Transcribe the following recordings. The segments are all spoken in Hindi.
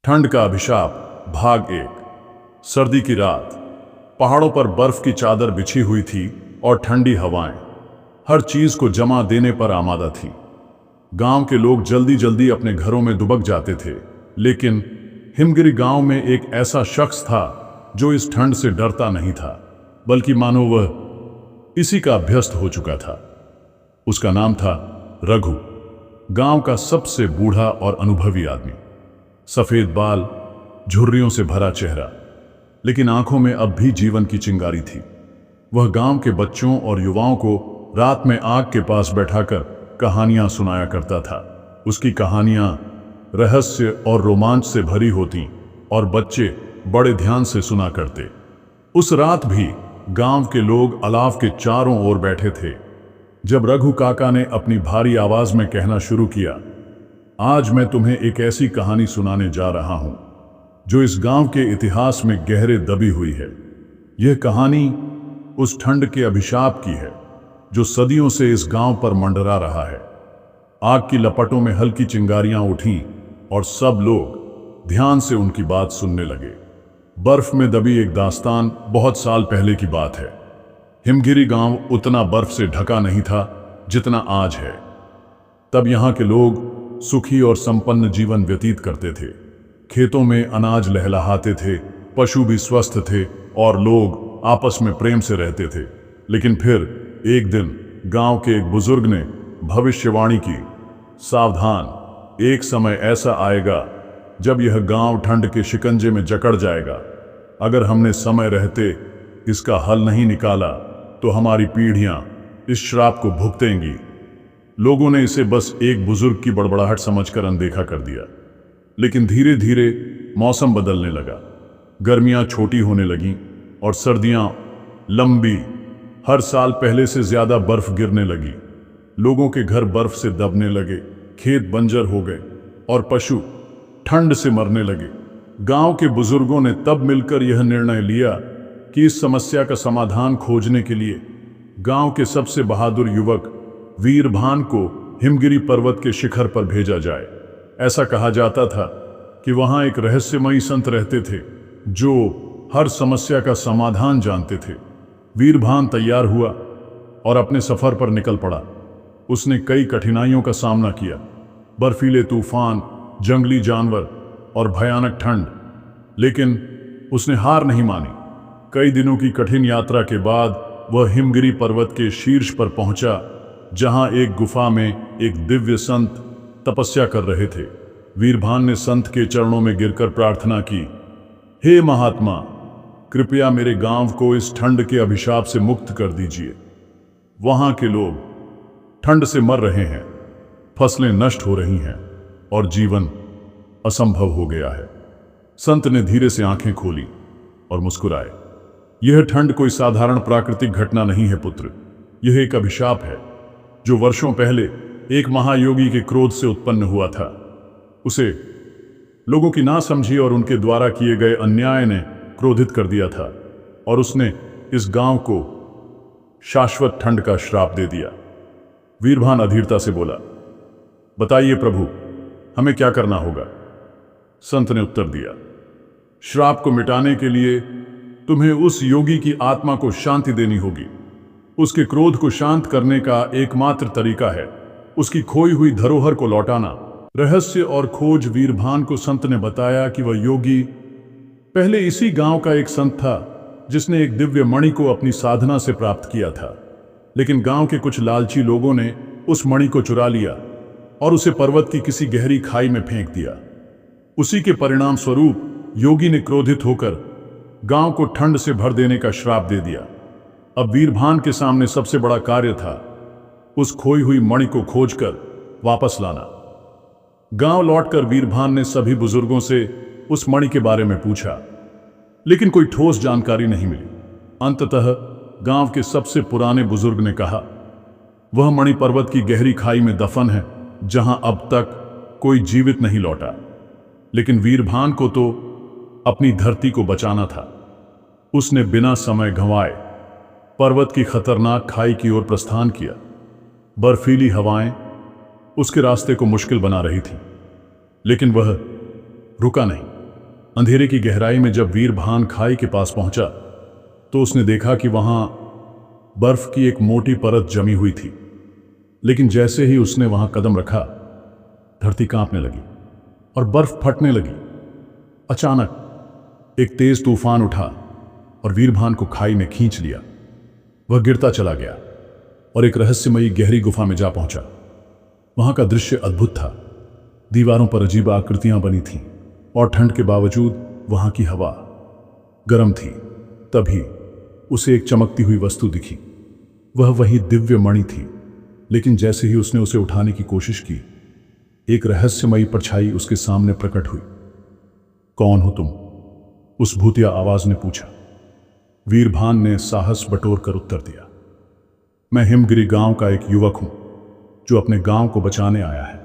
ठंड का अभिशाप भाग 1। सर्दी की रात। पहाड़ों पर बर्फ की चादर बिछी हुई थी और ठंडी हवाएं हर चीज को जमा देने पर आमादा थी। गांव के लोग जल्दी जल्दी अपने घरों में दुबक जाते थे, लेकिन हिमगिरी गांव में एक ऐसा शख्स था जो इस ठंड से डरता नहीं था, बल्कि मानो वह इसी का अभ्यस्त हो चुका था। उसका नाम था रघु, गांव का सबसे बूढ़ा और अनुभवी आदमी। सफेद बाल, झुर्रियों से भरा चेहरा, लेकिन आंखों में अब भी जीवन की चिंगारी थी। वह गांव के बच्चों और युवाओं को रात में आग के पास बैठाकर कहानियां सुनाया करता था। उसकी कहानियां रहस्य और रोमांच से भरी होती और बच्चे बड़े ध्यान से सुना करते। उस रात भी गांव के लोग अलाव के चारों ओर बैठे थे जब रघु काका ने अपनी भारी आवाज में कहना शुरू किया, आज मैं तुम्हें एक ऐसी कहानी सुनाने जा रहा हूं जो इस गांव के इतिहास में गहरे दबी हुई है। यह कहानी उस ठंड के अभिशाप की है जो सदियों से इस गांव पर मंडरा रहा है। आग की लपटों में हल्की चिंगारियां उठीं और सब लोग ध्यान से उनकी बात सुनने लगे। बर्फ में दबी एक दास्तान बहुत साल पहले की बात है। हिमगिरी गांव उतना बर्फ से ढका नहीं था जितना आज है। तब यहां के लोग सुखी और संपन्न जीवन व्यतीत करते थे। खेतों में अनाज लहलहाते थे, पशु भी स्वस्थ थे और लोग आपस में प्रेम से रहते थे। लेकिन फिर एक दिन गांव के एक बुजुर्ग ने भविष्यवाणी की, सावधान, एक समय ऐसा आएगा जब यह गांव ठंड के शिकंजे में जकड़ जाएगा। अगर हमने समय रहते इसका हल नहीं निकाला तो हमारी पीढ़ियां इस श्राप को भुगतेंगी। लोगों ने इसे बस एक बुजुर्ग की बड़बड़ाहट समझकर अनदेखा कर दिया। लेकिन धीरे धीरे मौसम बदलने लगा। गर्मियां छोटी होने लगीं और सर्दियां लंबी। हर साल पहले से ज्यादा बर्फ गिरने लगी। लोगों के घर बर्फ से दबने लगे, खेत बंजर हो गए और पशु ठंड से मरने लगे। गांव के बुजुर्गों ने तब मिलकर यह निर्णय लिया कि इस समस्या का समाधान खोजने के लिए गांव के सबसे बहादुर युवक वीरभान को हिमगिरी पर्वत के शिखर पर भेजा जाए। ऐसा कहा जाता था कि वहां एक रहस्यमयी संत रहते थे जो हर समस्या का समाधान जानते थे। वीरभान तैयार हुआ और अपने सफर पर निकल पड़ा। उसने कई कठिनाइयों का सामना किया, बर्फीले तूफान, जंगली जानवर और भयानक ठंड, लेकिन उसने हार नहीं मानी। कई दिनों की कठिन यात्रा के बाद वह हिमगिरी पर्वत के शीर्ष पर पहुंचा, जहां एक गुफा में एक दिव्य संत तपस्या कर रहे थे। वीरभान ने संत के चरणों में गिरकर प्रार्थना की, हे महात्मा, कृपया मेरे गांव को इस ठंड के अभिशाप से मुक्त कर दीजिए। वहां के लोग ठंड से मर रहे हैं, फसलें नष्ट हो रही हैं और जीवन असंभव हो गया है। संत ने धीरे से आंखें खोली और मुस्कुराए। यह ठंड कोई साधारण प्राकृतिक घटना नहीं है पुत्र, यह एक अभिशाप है जो वर्षों पहले एक महायोगी के क्रोध से उत्पन्न हुआ था। उसे लोगों की नासमझी और उनके द्वारा किए गए अन्याय ने क्रोधित कर दिया था और उसने इस गांव को शाश्वत ठंड का श्राप दे दिया। वीरभान अधीरता से बोला, बताइए प्रभु, हमें क्या करना होगा? संत ने उत्तर दिया, श्राप को मिटाने के लिए तुम्हें उस योगी की आत्मा को शांति देनी होगी। उसके क्रोध को शांत करने का एकमात्र तरीका है उसकी खोई हुई धरोहर को लौटाना। रहस्य और खोज। वीरभान को संत ने बताया कि वह योगी पहले इसी गांव का एक संत था जिसने एक दिव्य मणि को अपनी साधना से प्राप्त किया था, लेकिन गांव के कुछ लालची लोगों ने उस मणि को चुरा लिया और उसे पर्वत की किसी गहरी खाई में फेंक दिया। उसी के परिणाम स्वरूप योगी ने क्रोधित होकर गांव को ठंड से भर देने का श्राप दे दिया। अब वीरभान के सामने सबसे बड़ा कार्य था उस खोई हुई मणि को खोजकर वापस लाना। गांव लौटकर वीरभान ने सभी बुजुर्गों से उस मणि के बारे में पूछा, लेकिन कोई ठोस जानकारी नहीं मिली। अंततः गांव के सबसे पुराने बुजुर्ग ने कहा, वह मणि पर्वत की गहरी खाई में दफन है जहां अब तक कोई जीवित नहीं लौटा। लेकिन वीरभान को तो अपनी धरती को बचाना था। उसने बिना समय गंवाए पर्वत की खतरनाक खाई की ओर प्रस्थान किया। बर्फीली हवाएं उसके रास्ते को मुश्किल बना रही थी, लेकिन वह रुका नहीं। अंधेरे की गहराई में जब वीरभान खाई के पास पहुंचा तो उसने देखा कि वहां बर्फ की एक मोटी परत जमी हुई थी। लेकिन जैसे ही उसने वहां कदम रखा, धरती कांपने लगी और बर्फ फटने लगी। अचानक एक तेज तूफान उठा और वीरभान को खाई ने खींच लिया। वह गिरता चला गया और एक रहस्यमयी गहरी गुफा में जा पहुंचा। वहां का दृश्य अद्भुत था। दीवारों पर अजीब आकृतियां बनी थीं और ठंड के बावजूद वहां की हवा गर्म थी। तभी उसे एक चमकती हुई वस्तु दिखी। वह वही दिव्य मणि थी, लेकिन जैसे ही उसने उसे उठाने की कोशिश की, एक रहस्यमयी परछाई उसके सामने प्रकट हुई। कौन हो तुम? उस भूतिया आवाज ने पूछा। वीरभान ने साहस बटोर कर उत्तर दिया, मैं हिमगिरी गांव का एक युवक हूं जो अपने गांव को बचाने आया है।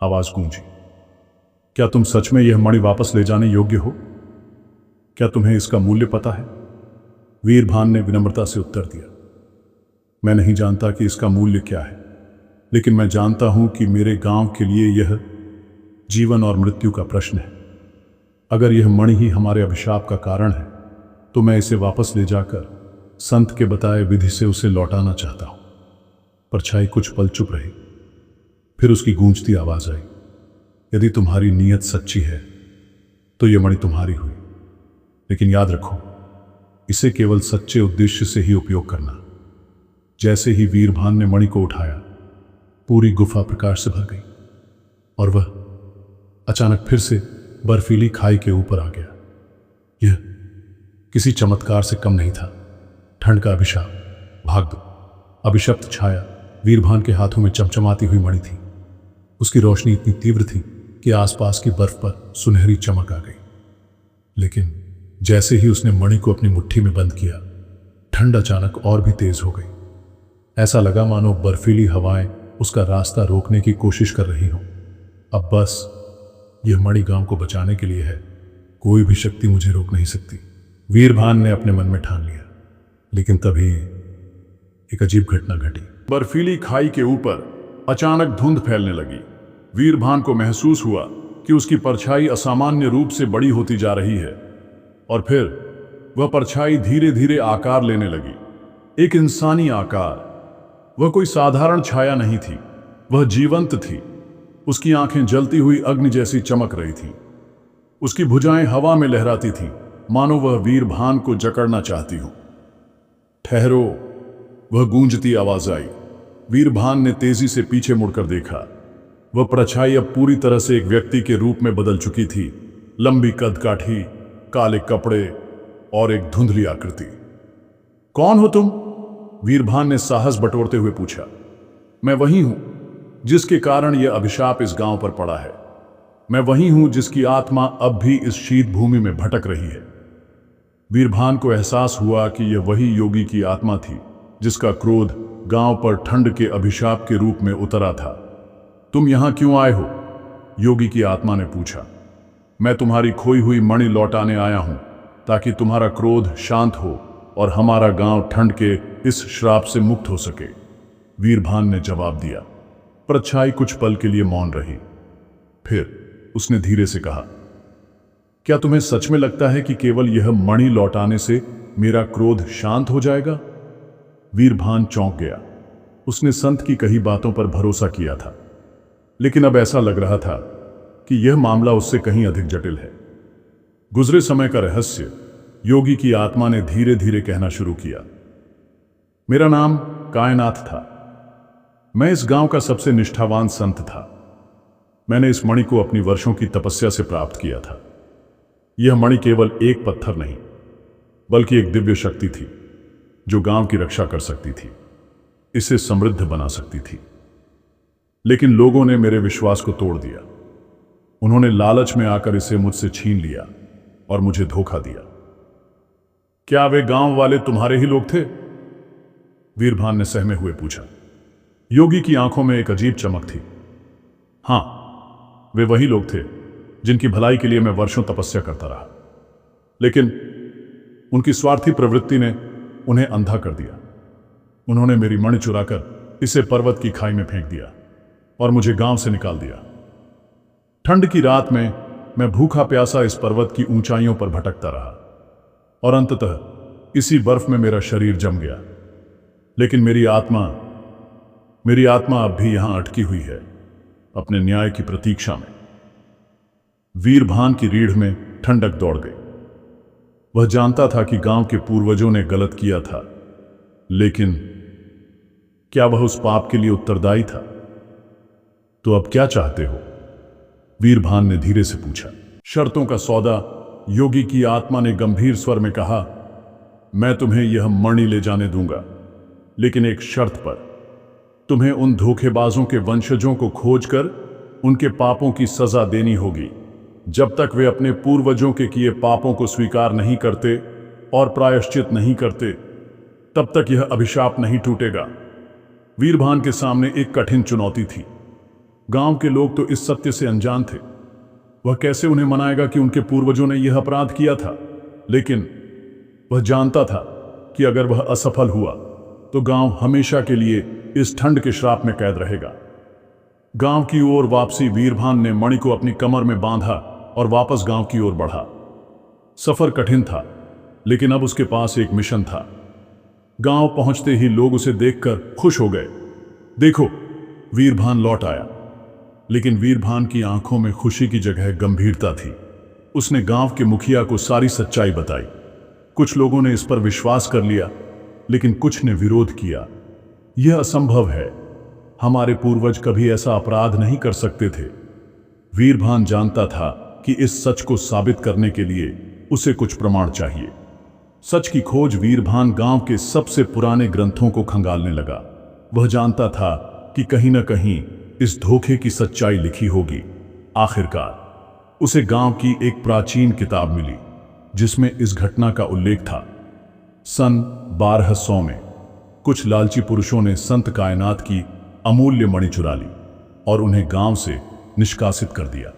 आवाज गूंजी, क्या तुम सच में यह मणि वापस ले जाने योग्य हो? क्या तुम्हें इसका मूल्य पता है? वीरभान ने विनम्रता से उत्तर दिया, मैं नहीं जानता कि इसका मूल्य क्या है, लेकिन मैं जानता हूं कि मेरे गांव के लिए यह जीवन और मृत्यु का प्रश्न है। अगर यह मणि ही हमारे अभिशाप का कारण है तो मैं इसे वापस ले जाकर संत के बताए विधि से उसे लौटाना चाहता हूं। परछाई कुछ पल चुप रही, फिर उसकी गूंजती आवाज आई, यदि तुम्हारी नीयत सच्ची है तो यह मणि तुम्हारी हुई, लेकिन याद रखो, इसे केवल सच्चे उद्देश्य से ही उपयोग करना। जैसे ही वीरभान ने मणि को उठाया, पूरी गुफा प्रकाश से भर गई और वह अचानक फिर से बर्फीली खाई के ऊपर आ गया। यह किसी चमत्कार से कम नहीं था, ठंड का अभिशाप। भाग दो। अभिशप्त छाया वीरभान के हाथों में चमचमाती हुई मणि थी। उसकी रोशनी इतनी तीव्र थी कि आसपास की बर्फ पर सुनहरी चमक आ गई। लेकिन जैसे ही उसने मणि को अपनी मुट्ठी में बंद किया, ठंड अचानक और भी तेज हो गई। ऐसा लगा मानो बर्फीली हवाएं उसका रास्ता रोकने की कोशिश कर रही हों। अब बस यह मणि गांव को बचाने के लिए है, कोई भी शक्ति मुझे रोक नहीं सकती, वीरभान ने अपने मन में ठान लिया। लेकिन तभी एक अजीब घटना घटी। बर्फीली खाई के ऊपर अचानक धुंध फैलने लगी। वीरभान को महसूस हुआ कि उसकी परछाई असामान्य रूप से बड़ी होती जा रही है और फिर वह परछाई धीरे धीरे आकार लेने लगी, एक इंसानी आकार। वह कोई साधारण छाया नहीं थी, वह जीवंत थी। उसकी आंखें जलती हुई अग्नि जैसी चमक रही थीं। उसकी भुजाएं हवा में लहराती थीं, मानो वह वीरभान को जकड़ना चाहती हो। ठहरो, वह गूंजती आवाज आई। वीरभान ने तेजी से पीछे मुड़कर देखा। वह परछाई अब पूरी तरह से एक व्यक्ति के रूप में बदल चुकी थी। लंबी कदकाठी, काले कपड़े और एक धुंधली आकृति। कौन हो तुम? वीरभान ने साहस बटोरते हुए पूछा। मैं वही हूं जिसके कारण यह अभिशाप इस गांव पर पड़ा है। मैं वही हूं जिसकी आत्मा अब भी इस शीत भूमि में भटक रही है। वीरभान को एहसास हुआ कि यह वही योगी की आत्मा थी जिसका क्रोध गांव पर ठंड के अभिशाप के रूप में उतरा था। तुम यहां क्यों आए हो? योगी की आत्मा ने पूछा। मैं तुम्हारी खोई हुई मणि लौटाने आया हूं ताकि तुम्हारा क्रोध शांत हो और हमारा गांव ठंड के इस श्राप से मुक्त हो सके, वीरभान ने जवाब दिया। परछाई कुछ पल के लिए मौन रही, फिर उसने धीरे से कहा, क्या तुम्हें सच में लगता है कि केवल यह मणि लौटाने से मेरा क्रोध शांत हो जाएगा? वीरभान चौंक गया। उसने संत की कही बातों पर भरोसा किया था, लेकिन अब ऐसा लग रहा था कि यह मामला उससे कहीं अधिक जटिल है। गुजरे समय का रहस्य योगी की आत्मा ने धीरे धीरे कहना शुरू किया। मेरा नाम कायनाथ था। मैं इस गांव का सबसे निष्ठावान संत था। मैंने इस मणि को अपनी वर्षों की तपस्या से प्राप्त किया था। यह मणि केवल एक पत्थर नहीं, बल्कि एक दिव्य शक्ति थी जो गांव की रक्षा कर सकती थी, इसे समृद्ध बना सकती थी। लेकिन लोगों ने मेरे विश्वास को तोड़ दिया। उन्होंने लालच में आकर इसे मुझसे छीन लिया और मुझे धोखा दिया। क्या वे गांव वाले तुम्हारे ही लोग थे? वीरभान ने सहमे हुए पूछा। योगी की आंखों में एक अजीब चमक थी। हां, वे वही लोग थे जिनकी भलाई के लिए मैं वर्षों तपस्या करता रहा, लेकिन उनकी स्वार्थी प्रवृत्ति ने उन्हें अंधा कर दिया। उन्होंने मेरी मणि चुराकर इसे पर्वत की खाई में फेंक दिया और मुझे गांव से निकाल दिया। ठंड की रात में मैं भूखा प्यासा इस पर्वत की ऊंचाइयों पर भटकता रहा और अंततः इसी बर्फ में मेरा शरीर जम गया। लेकिन मेरी आत्मा अब भी यहां अटकी हुई है, अपने न्याय की प्रतीक्षा में। वीरभान की रीढ़ में ठंडक दौड़ गई। वह जानता था कि गांव के पूर्वजों ने गलत किया था, लेकिन क्या वह उस पाप के लिए उत्तरदायी था? तो अब क्या चाहते हो? वीरभान ने धीरे से पूछा। शर्तों का सौदा, योगी की आत्मा ने गंभीर स्वर में कहा। मैं तुम्हें यह मणि ले जाने दूंगा, लेकिन एक शर्त पर। तुम्हें उन धोखेबाजों के वंशजों को खोजकर उनके पापों की सजा देनी होगी। जब तक वे अपने पूर्वजों के किए पापों को स्वीकार नहीं करते और प्रायश्चित नहीं करते, तब तक यह अभिशाप नहीं टूटेगा। वीरभान के सामने एक कठिन चुनौती थी। गांव के लोग तो इस सत्य से अनजान थे। वह कैसे उन्हें मनाएगा कि उनके पूर्वजों ने यह अपराध किया था? लेकिन वह जानता था कि अगर वह असफल हुआ तो गांव हमेशा के लिए इस ठंड के श्राप में कैद रहेगा। गांव की ओर वापसी, वीरभान ने मणि को अपनी कमर में बांधा और वापस गांव की ओर बढ़ा। सफर कठिन था, लेकिन अब उसके पास एक मिशन था। गांव पहुंचते ही लोग उसे देखकर खुश हो गए। देखो, वीरभान लौट आया। लेकिन वीरभान की आंखों में खुशी की जगह गंभीरता थी। उसने गांव के मुखिया को सारी सच्चाई बताई। कुछ लोगों ने इस पर विश्वास कर लिया, लेकिन कुछ ने विरोध किया। यह असंभव है, हमारे पूर्वज कभी ऐसा अपराध नहीं कर सकते थे। वीरभान जानता था कि इस सच को साबित करने के लिए उसे कुछ प्रमाण चाहिए। सच की खोज वीरभान गांव के सबसे पुराने ग्रंथों को खंगालने लगा। वह जानता था कि कहीं न कहीं इस धोखे की सच्चाई लिखी होगी। आखिरकार उसे गांव की एक प्राचीन किताब मिली, जिसमें इस घटना का उल्लेख था। सन 1200 में कुछ लालची पुरुषों ने संत कायनात की अमूल्य मणि चुरा ली और उन्हें गांव से निष्कासित कर दिया।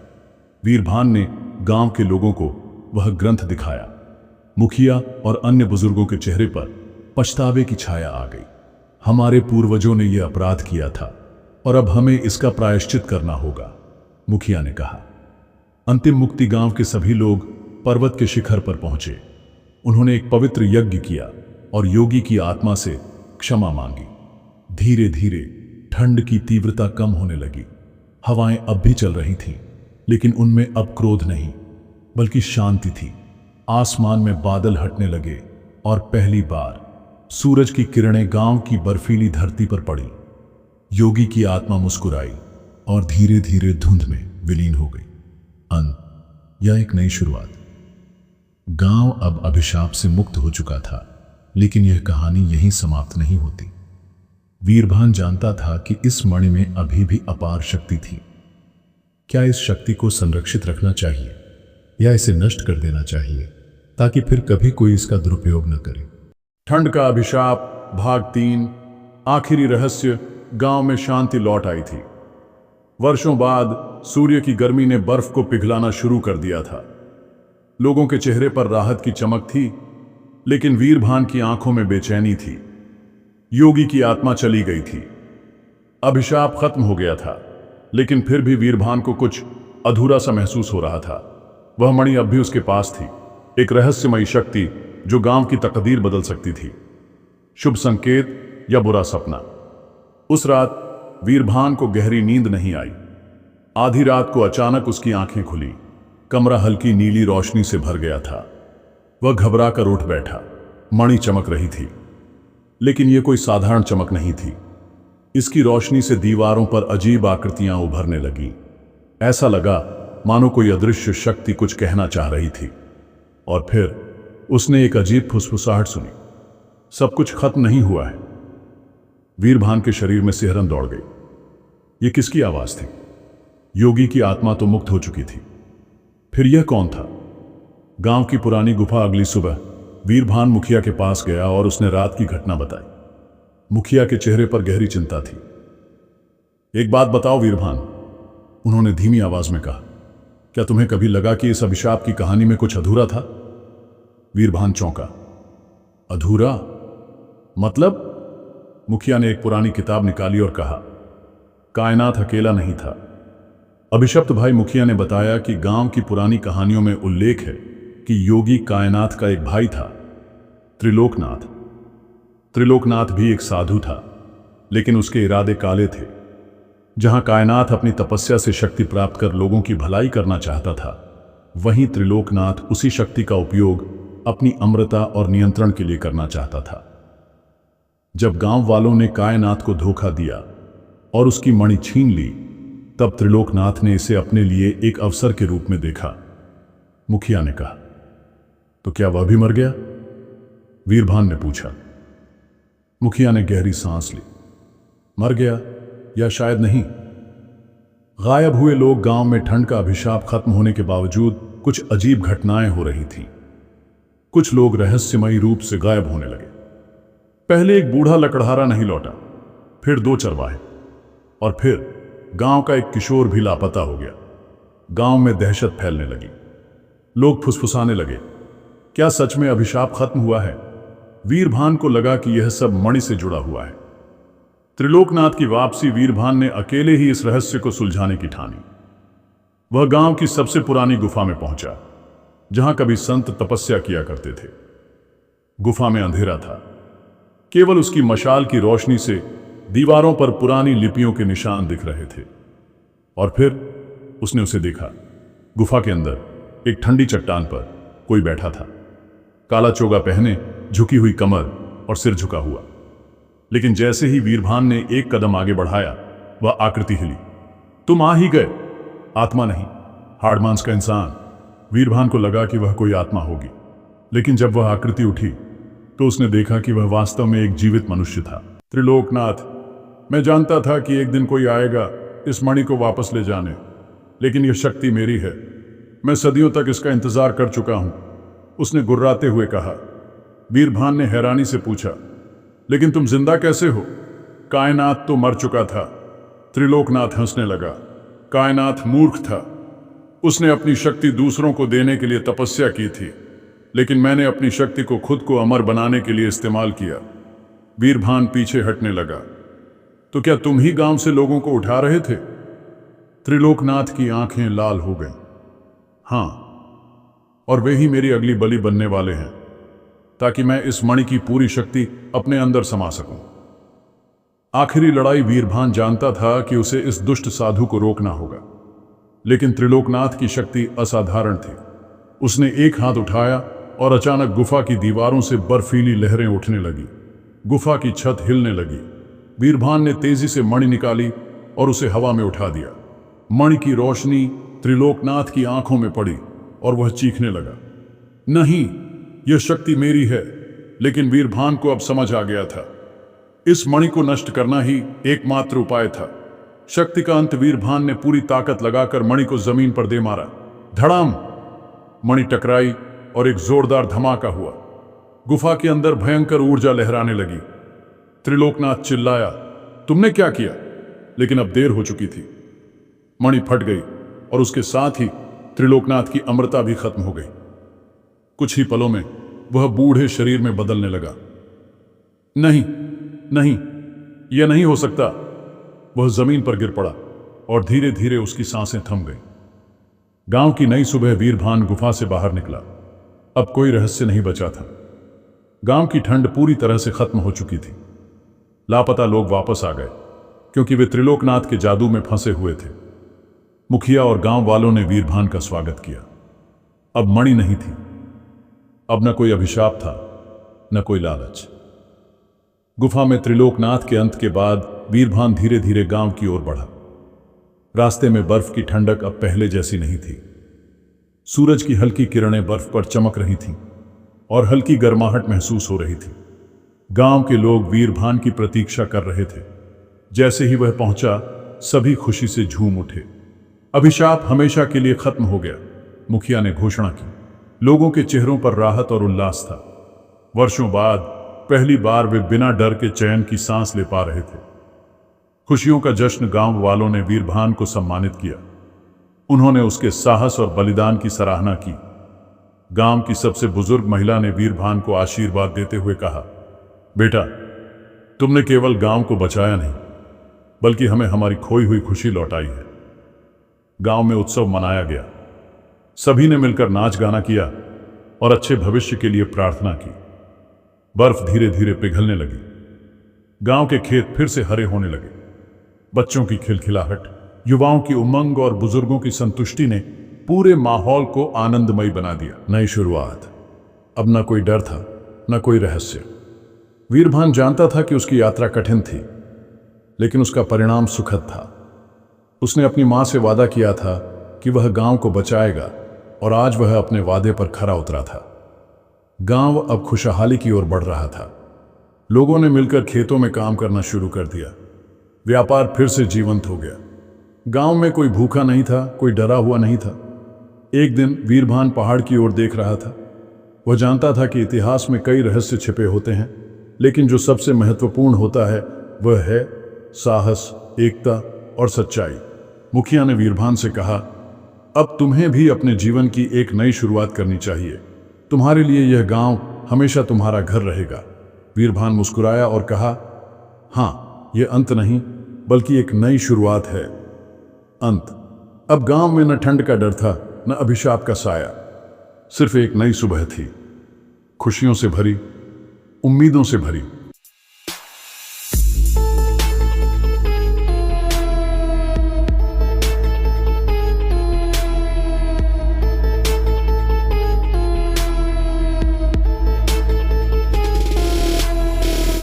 वीरभान ने गांव के लोगों को वह ग्रंथ दिखाया। मुखिया और अन्य बुजुर्गों के चेहरे पर पछतावे की छाया आ गई। हमारे पूर्वजों ने यह अपराध किया था और अब हमें इसका प्रायश्चित करना होगा, मुखिया ने कहा। अंतिम मुक्ति गांव के सभी लोग पर्वत के शिखर पर पहुंचे। उन्होंने एक पवित्र यज्ञ किया और योगी की आत्मा से क्षमा मांगी। धीरे धीरे ठंड की तीव्रता कम होने लगी। हवाएं अब भी चल रही थीं, लेकिन उनमें अब क्रोध नहीं, बल्कि शांति थी। आसमान में बादल हटने लगे और पहली बार सूरज की किरणें गांव की बर्फीली धरती पर पड़ी। योगी की आत्मा मुस्कुराई और धीरे धीरे धुंध में विलीन हो गई। अंत या एक नई शुरुआत। गांव अब अभिशाप से मुक्त हो चुका था, लेकिन यह कहानी यहीं समाप्त नहीं होती। वीरभान जानता था कि इस मणि में अभी भी अपार शक्ति थी। क्या इस शक्ति को संरक्षित रखना चाहिए या इसे नष्ट कर देना चाहिए, ताकि फिर कभी कोई इसका दुरुपयोग न करे? ठंड का अभिशाप भाग 3। आखिरी रहस्य। गांव में शांति लौट आई थी। वर्षों बाद सूर्य की गर्मी ने बर्फ को पिघलाना शुरू कर दिया था। लोगों के चेहरे पर राहत की चमक थी, लेकिन वीरभान की आंखों में बेचैनी थी। योगी की आत्मा चली गई थी। अभिशाप खत्म हो गया था, लेकिन फिर भी वीरभान को कुछ अधूरा सा महसूस हो रहा था। वह मणि अब भी उसके पास थी, एक रहस्यमयी शक्ति जो गांव की तकदीर बदल सकती थी। शुभ संकेत या बुरा सपना। उस रात वीरभान को गहरी नींद नहीं आई। आधी रात को अचानक उसकी आंखें खुली। कमरा हल्की नीली रोशनी से भर गया था। वह घबरा कर उठ बैठा। मणि चमक रही थी, लेकिन यह कोई साधारण चमक नहीं थी। इसकी रोशनी से दीवारों पर अजीब आकृतियां उभरने लगी। ऐसा लगा मानो कोई अदृश्य शक्ति कुछ कहना चाह रही थी। और फिर उसने एक अजीब फुसफुसाहट सुनी। सब कुछ खत्म नहीं हुआ है। वीरभान के शरीर में सिहरन दौड़ गई। यह किसकी आवाज थी? योगी की आत्मा तो मुक्त हो चुकी थी। फिर यह कौन था? गांव की पुरानी गुफा। अगली सुबह वीरभान मुखिया के पास गया और उसने रात की घटना बताई। मुखिया के चेहरे पर गहरी चिंता थी। एक बात बताओ वीरभान, उन्होंने धीमी आवाज में कहा। क्या तुम्हें कभी लगा कि इस अभिशाप की कहानी में कुछ अधूरा था? वीरभान चौंका। अधूरा मतलब? मुखिया ने एक पुरानी किताब निकाली और कहा, कायनात अकेला नहीं था। अभिशप्त भाई मुखिया ने बताया कि गांव की पुरानी कहानियों में उल्लेख है कि योगी कायनाथ का एक भाई था, त्रिलोकनाथ। त्रिलोकनाथ भी एक साधु था, लेकिन उसके इरादे काले थे। जहां कायनाथ अपनी तपस्या से शक्ति प्राप्त कर लोगों की भलाई करना चाहता था, वहीं त्रिलोकनाथ उसी शक्ति का उपयोग अपनी अमरता और नियंत्रण के लिए करना चाहता था। जब गांव वालों ने कायनाथ को धोखा दिया और उसकी मणि छीन ली, तब त्रिलोकनाथ ने इसे अपने लिए एक अवसर के रूप में देखा। मुखिया ने कहा, तो क्या वह भी मर गया? वीरभान ने पूछा। मुखिया ने गहरी सांस ली। मर गया या शायद नहीं। गायब हुए लोग गांव में ठंड का अभिशाप खत्म होने के बावजूद कुछ अजीब घटनाएं हो रही थीं। कुछ लोग रहस्यमयी रूप से गायब होने लगे। पहले एक बूढ़ा लकड़हारा नहीं लौटा, फिर 2 चरवाहे, और फिर गांव का एक किशोर भी लापता हो गया। गांव में दहशत फैलने लगी। लोग फुसफुसाने लगे, क्या सच में अभिशाप खत्म हुआ है? वीरभान को लगा कि यह सब मणि से जुड़ा हुआ है। त्रिलोकनाथ की वापसी वीरभान ने अकेले ही इस रहस्य को सुलझाने की ठानी। वह गांव की सबसे पुरानी गुफा में पहुंचा, जहां कभी संत तपस्या किया करते थे। गुफा में अंधेरा था। केवल उसकी मशाल की रोशनी से दीवारों पर पुरानी लिपियों के निशान दिख रहे थे। और फिर उसने उसे देखा। गुफा के अंदर एक ठंडी चट्टान पर कोई बैठा था, काला चोगा पहने, झुकी हुई कमर और सिर झुका हुआ। लेकिन जैसे ही वीरभान ने एक कदम आगे बढ़ाया, वह आकृति हिली। तुम आ ही गए। आत्मा नहीं, हाड़ मांस का इंसान। वीरभान को लगा कि वह कोई आत्मा होगी, लेकिन जब वह आकृति उठी तो उसने देखा कि वह वास्तव में एक जीवित मनुष्य था। त्रिलोकनाथ, मैं जानता था कि एक दिन कोई आएगा इस मणि को वापस ले जाने, लेकिन यह शक्ति मेरी है। मैं सदियों तक इसका इंतजार कर चुका हूं, उसने गुर्राते हुए कहा। वीरभान ने हैरानी से पूछा, लेकिन तुम जिंदा कैसे हो? कायनाथ तो मर चुका था। त्रिलोकनाथ हंसने लगा। कायनाथ मूर्ख था। उसने अपनी शक्ति दूसरों को देने के लिए तपस्या की थी, लेकिन मैंने अपनी शक्ति को खुद को अमर बनाने के लिए इस्तेमाल किया। वीरभान पीछे हटने लगा। तो क्या तुम ही गांव से लोगों को उठा रहे थे? त्रिलोकनाथ की आंखें लाल हो गईं। हां, और वे ही मेरी अगली बलि बनने वाले हैं, ताकि मैं इस मणि की पूरी शक्ति अपने अंदर समा सकूं। आखिरी लड़ाई वीरभान जानता था कि उसे इस दुष्ट साधु को रोकना होगा, लेकिन त्रिलोकनाथ की शक्ति असाधारण थी। उसने एक हाथ उठाया और अचानक गुफा की दीवारों से बर्फीली लहरें उठने लगी। गुफा की छत हिलने लगी। वीरभान ने तेजी से मणि निकाली और उसे हवा में उठा दिया। मणि की रोशनी त्रिलोकनाथ की आंखों में पड़ी और वह चीखने लगा, नहीं, यह शक्ति मेरी है। लेकिन वीरभान को अब समझ आ गया था, इस मणि को नष्ट करना ही एकमात्र उपाय था। शक्ति का अंत वीरभान ने पूरी ताकत लगाकर मणि को जमीन पर दे मारा। धड़ाम! मणि टकराई और एक जोरदार धमाका हुआ। गुफा के अंदर भयंकर ऊर्जा लहराने लगी। त्रिलोकनाथ चिल्लाया, तुमने क्या किया? लेकिन अब देर हो चुकी थी। मणि फट गई और उसके साथ ही त्रिलोकनाथ की अमरता भी खत्म हो गई। कुछ ही पलों में वह बूढ़े शरीर में बदलने लगा। नहीं, नहीं, यह नहीं हो सकता। वह जमीन पर गिर पड़ा और धीरे धीरे उसकी सांसें थम गईं। गांव की नई सुबह वीरभान गुफा से बाहर निकला। अब कोई रहस्य नहीं बचा था। गांव की ठंड पूरी तरह से खत्म हो चुकी थी। लापता लोग वापस आ गए, क्योंकि वे त्रिलोकनाथ के जादू में फंसे हुए थे। मुखिया और गांव वालों ने वीरभान का स्वागत किया। अब मणि नहीं थी, अब न कोई अभिशाप था, न कोई लालच। गुफा में त्रिलोकनाथ के अंत के बाद वीरभान धीरे धीरे गांव की ओर बढ़ा। रास्ते में बर्फ की ठंडक अब पहले जैसी नहीं थी। सूरज की हल्की किरणें बर्फ पर चमक रही थीं और हल्की गर्माहट महसूस हो रही थी। गांव के लोग वीरभान की प्रतीक्षा कर रहे थे। जैसे ही वह पहुंचा, सभी खुशी से झूम उठे। अभिशाप हमेशा के लिए खत्म हो गया, मुखिया ने घोषणा की। लोगों के चेहरों पर राहत और उल्लास था। वर्षों बाद पहली बार वे बिना डर के चैन की सांस ले पा रहे थे। खुशियों का जश्न गांव वालों ने वीरभान को सम्मानित किया। उन्होंने उसके साहस और बलिदान की सराहना की। गांव की सबसे बुजुर्ग महिला ने वीरभान को आशीर्वाद देते हुए कहा, बेटा, तुमने केवल गांव को बचाया नहीं, बल्कि हमें हमारी खोई हुई खुशी लौटाई है। गांव में उत्सव मनाया गया। सभी ने मिलकर नाच गाना किया और अच्छे भविष्य के लिए प्रार्थना की। बर्फ धीरे धीरे पिघलने लगी। गांव के खेत फिर से हरे होने लगे। बच्चों की खिलखिलाहट, युवाओं की उमंग और बुजुर्गों की संतुष्टि ने पूरे माहौल को आनंदमयी बना दिया। नई शुरुआत। अब न कोई डर था, न कोई रहस्य। वीरभान जानता था कि उसकी यात्रा कठिन थी, लेकिन उसका परिणाम सुखद था। उसने अपनी मां से वादा किया था कि वह गांव को बचाएगा, और आज वह अपने वादे पर खरा उतरा था। गांव अब खुशहाली की ओर बढ़ रहा था। लोगों ने मिलकर खेतों में काम करना शुरू कर दिया। व्यापार फिर से जीवंत हो गया। गांव में कोई भूखा नहीं था, कोई डरा हुआ नहीं था। एक दिन वीरभान पहाड़ की ओर देख रहा था। वह जानता था कि इतिहास में कई रहस्य छिपे होते हैं, लेकिन जो सबसे महत्वपूर्ण होता है वह है साहस, एकता और सच्चाई। मुखिया ने वीरभान से कहा, अब तुम्हें भी अपने जीवन की एक नई शुरुआत करनी चाहिए। तुम्हारे लिए यह गांव हमेशा तुम्हारा घर रहेगा। वीरभान मुस्कुराया और कहा, हाँ, यह अंत नहीं, बल्कि एक नई शुरुआत है। अंत। अब गांव में न ठंड का डर था, न अभिशाप का साया। सिर्फ एक नई सुबह थी, खुशियों से भरी, उम्मीदों से भरी।